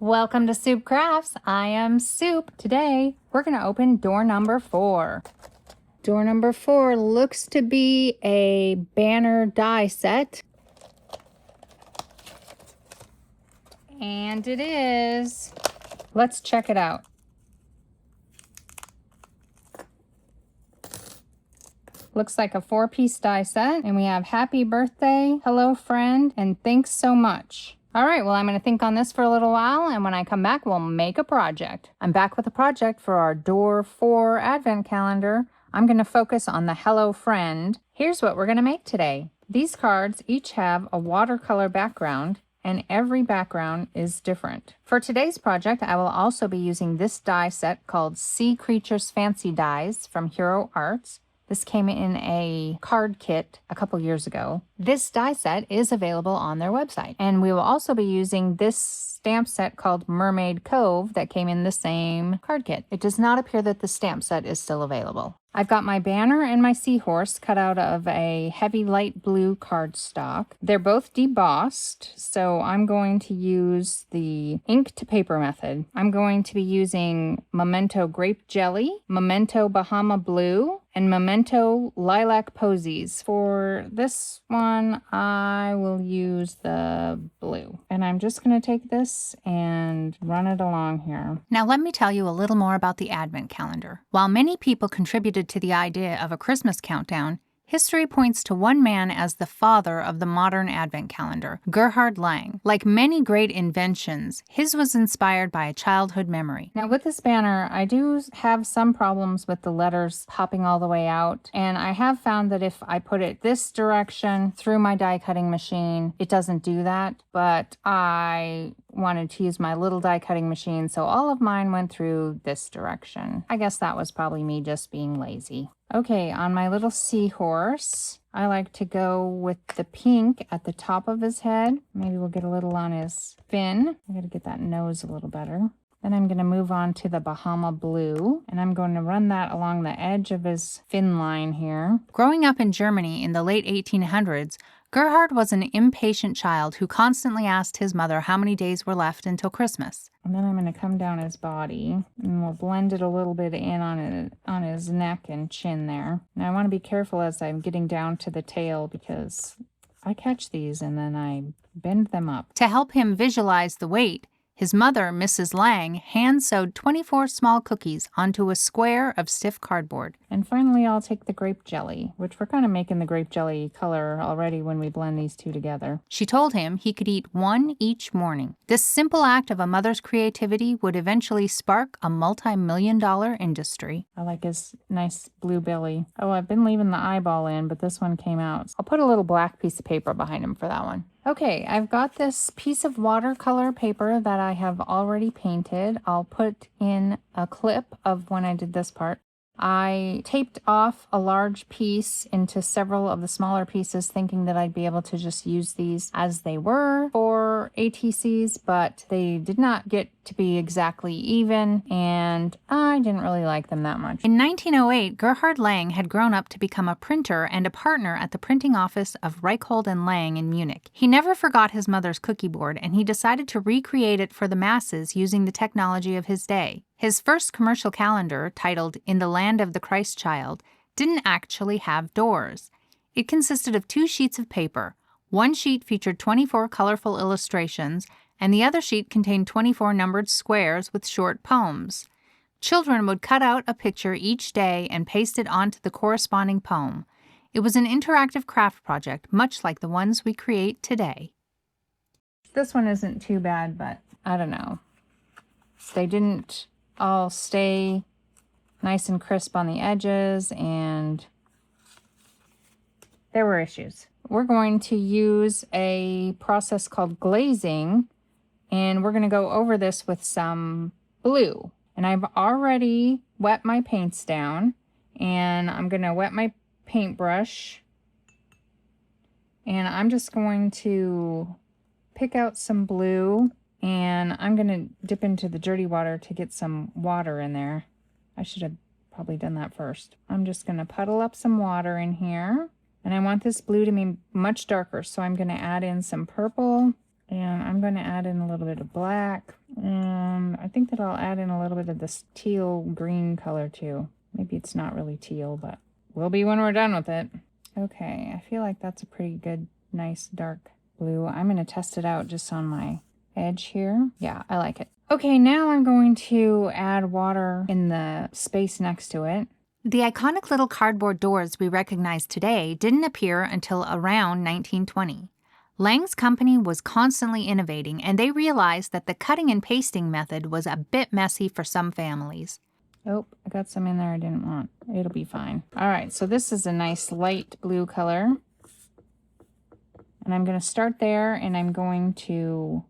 Welcome to Soup Crafts. I am Soup. Today, we're going to open door number 4. Door number 4 looks to be a banner die set. And it is. Let's check it out. Looks like a 4-piece die set. And we have happy birthday, hello friend, and thanks so much. All right, well, I'm going to think on this for a little while, and when I come back, we'll make a project. I'm back with a project for our Door 4 Advent Calendar. I'm going to focus on the Hello Friend. Here's what we're going to make today. These cards each have a watercolor background, and every background is different. For today's project, I will also be using this die set called Sea Creatures Fancy Dies from Hero Arts. This came in a card kit a couple years ago. This die set is available on their website. And we will also be using this stamp set called Mermaid Cove that came in the same card kit. It does not appear that the stamp set is still available. I've got my banner and my seahorse cut out of a heavy light blue cardstock. They're both debossed, so I'm going to use the ink to paper method. I'm going to be using Memento Grape Jelly, Memento Bahama Blue, and Memento Lilac Posies. For this one, I will use the blue. And I'm just going to take this and run it along here. Now let me tell you a little more about the Advent Calendar. While many people contributed to the idea of a Christmas countdown, history points to one man as the father of the modern Advent Calendar, Gerhard Lang. Like many great inventions, his was inspired by a childhood memory. Now with this banner, I do have some problems with the letters popping all the way out, and I have found that if I put it this direction through my die cutting machine, it doesn't do that, but I wanted to use my little die cutting machine, so all of mine went through this direction. I guess that was probably me just being lazy. Okay, on my little seahorse, I like to go with the pink at the top of his head. Maybe we'll get a little on his fin. I gotta get that nose a little better. Then I'm going to move on to the Bahama Blue, and I'm going to run that along the edge of his fin line here. Growing up in Germany in the late 1800s, Gerhard was an impatient child who constantly asked his mother how many days were left until Christmas. And then I'm going to come down his body, and we'll blend it a little bit in on his neck and chin there. Now I want to be careful as I'm getting down to the tail because I catch these and then I bend them up. To help him visualize the weight, his mother, Mrs. Lang, hand-sewed 24 small cookies onto a square of stiff cardboard. And finally, I'll take the grape jelly, which we're kind of making the grape jelly color already when we blend these two together. She told him he could eat one each morning. This simple act of a mother's creativity would eventually spark a multi-million-dollar industry. I like his nice blue belly. Oh, I've been leaving the eyeball in, but this one came out. I'll put a little black piece of paper behind him for that one. Okay, I've got this piece of watercolor paper that I have already painted. I'll put in a clip of when I did this part. I taped off a large piece into several of the smaller pieces, thinking that I'd be able to just use these as they were for ATCs, but they did not get to be exactly even, and I didn't really like them that much. In 1908, Gerhard Lang had grown up to become a printer and a partner at the printing office of Reichhold and Lang in Munich. He never forgot his mother's cookie board, and he decided to recreate it for the masses using the technology of his day. His first commercial calendar, titled In the Land of the Christ Child, didn't actually have doors. It consisted of 2 sheets of paper. One sheet featured 24 colorful illustrations, and the other sheet contained 24 numbered squares with short poems. Children would cut out a picture each day and paste it onto the corresponding poem. It was an interactive craft project, much like the ones we create today. This one isn't too bad, but I don't know. They didn't all stay nice and crisp on the edges, and there were issues. We're going to use a process called glazing, and we're going to go over this with some blue. And I've already wet my paints down, and I'm going to wet my paintbrush, and I'm just going to pick out some blue, and I'm going to dip into the dirty water to get some water in there. I should have probably done that first. I'm just going to puddle up some water in here, and I want this blue to be much darker, so I'm going to add in some purple And I'm going to add in a little bit of black. And I think that I'll add in a little bit of this teal green color too. Maybe it's not really teal, but will be when we're done with it. Okay, I feel like that's a pretty good, nice dark blue. I'm going to test it out just on my edge here. Yeah, I like it. Okay, now I'm going to add water in the space next to it. The iconic little cardboard doors we recognize today didn't appear until around 1920. Lang's company was constantly innovating, and they realized that the cutting and pasting method was a bit messy for some families. Oh, I got some in there I didn't want. It'll be fine. All right, so this is a nice light blue color. And I'm going to start there, and I'm going to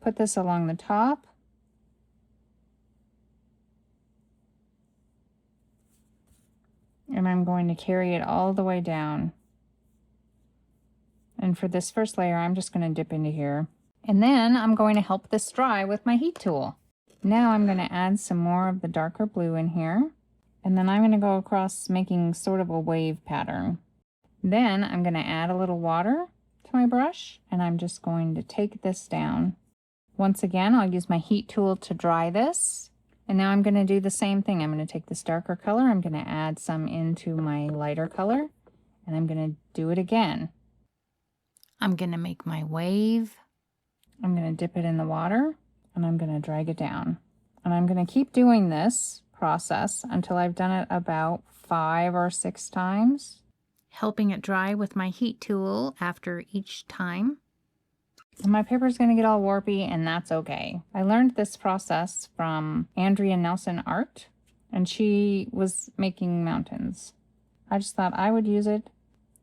put this along the top. And I'm going to carry it all the way down. And for this first layer, I'm just going to dip into here. And then I'm going to help this dry with my heat tool. Now I'm going to add some more of the darker blue in here. And then I'm going to go across making sort of a wave pattern. Then I'm going to add a little water to my brush. And I'm just going to take this down. Once again, I'll use my heat tool to dry this. And now I'm going to do the same thing. I'm going to take this darker color. I'm going to add some into my lighter color. And I'm going to do it again. I'm going to make my wave. I'm going to dip it in the water, and I'm going to drag it down. And I'm going to keep doing this process until I've done it about 5 or 6 times. Helping it dry with my heat tool after each time. And my paper is going to get all warpy, and that's okay. I learned this process from Andrea Nelson Art, and she was making mountains. I just thought I would use it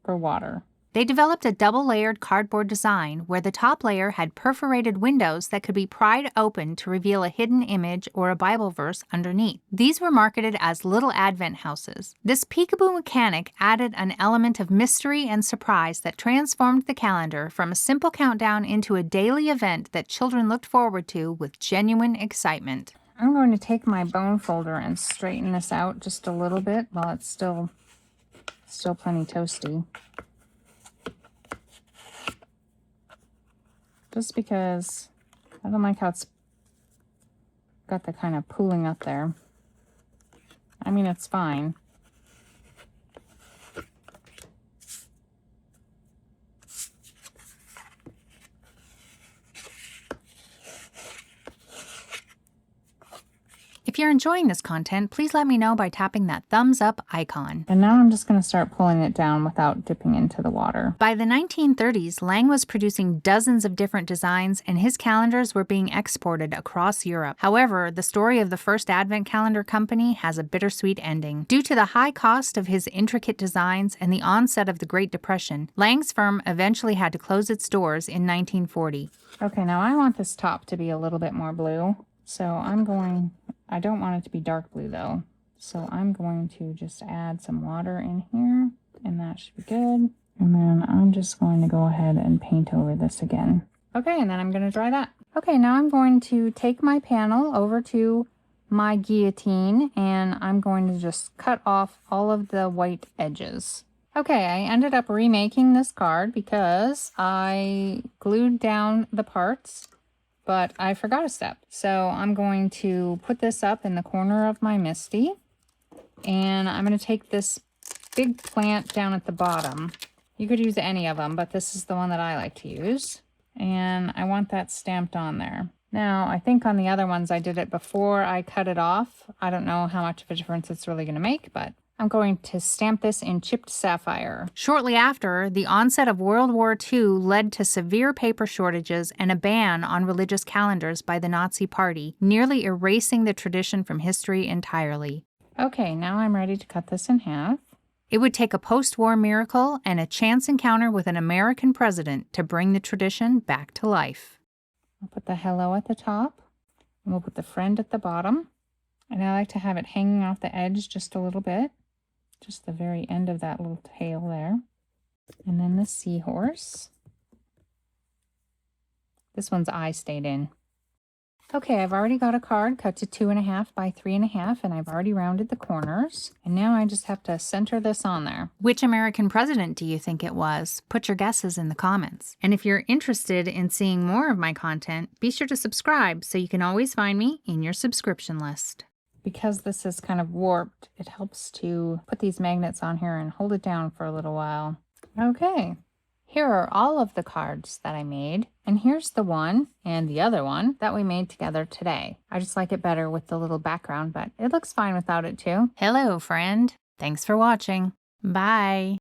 for water. They developed a double-layered cardboard design where the top layer had perforated windows that could be pried open to reveal a hidden image or a Bible verse underneath. These were marketed as little Advent houses. This peekaboo mechanic added an element of mystery and surprise that transformed the calendar from a simple countdown into a daily event that children looked forward to with genuine excitement. I'm going to take my bone folder and straighten this out just a little bit while it's still plenty toasty. Just because I don't like how it's got the kind of pooling up there. I mean, it's fine. If you're enjoying this content, please let me know by tapping that thumbs up icon. And now I'm just going to start pulling it down without dipping into the water. By the 1930s, Lang was producing dozens of different designs, and his calendars were being exported across Europe. However, the story of the first Advent Calendar company has a bittersweet ending. Due to the high cost of his intricate designs and the onset of the Great Depression, Lang's firm eventually had to close its doors in 1940. Okay, now I want this top to be a little bit more blue. So I don't want it to be dark blue though. So I'm going to just add some water in here, and that should be good. And then I'm just going to go ahead and paint over this again. Okay, and then I'm going to dry that. Okay, now I'm going to take my panel over to my guillotine, and I'm going to just cut off all of the white edges. Okay, I ended up remaking this card because I glued down the parts, but I forgot a step. So I'm going to put this up in the corner of my Misty, and I'm going to take this big plant down at the bottom. You could use any of them, but this is the one that I like to use. And I want that stamped on there. Now, I think on the other ones I did it before I cut it off. I don't know how much of a difference it's really going to make, but I'm going to stamp this in chipped sapphire. Shortly after, the onset of World War II led to severe paper shortages and a ban on religious calendars by the Nazi Party, nearly erasing the tradition from history entirely. Okay, now I'm ready to cut this in half. It would take a post-war miracle and a chance encounter with an American president to bring the tradition back to life. I'll put the hello at the top, and we'll put the friend at the bottom. And I like to have it hanging off the edge just a little bit. Just the very end of that little tail there. And then the seahorse. This one's eye stayed in. Okay, I've already got a card cut to 2.5 by 3.5, and I've already rounded the corners. And now I just have to center this on there. Which American president do you think it was? Put your guesses in the comments. And if you're interested in seeing more of my content, be sure to subscribe so you can always find me in your subscription list. Because this is kind of warped, it helps to put these magnets on here and hold it down for a little while. Okay. Here are all of the cards that I made, and here's the one and the other one that we made together today. I just like it better with the little background, but it looks fine without it too. Hello, friend. Thanks for watching. Bye.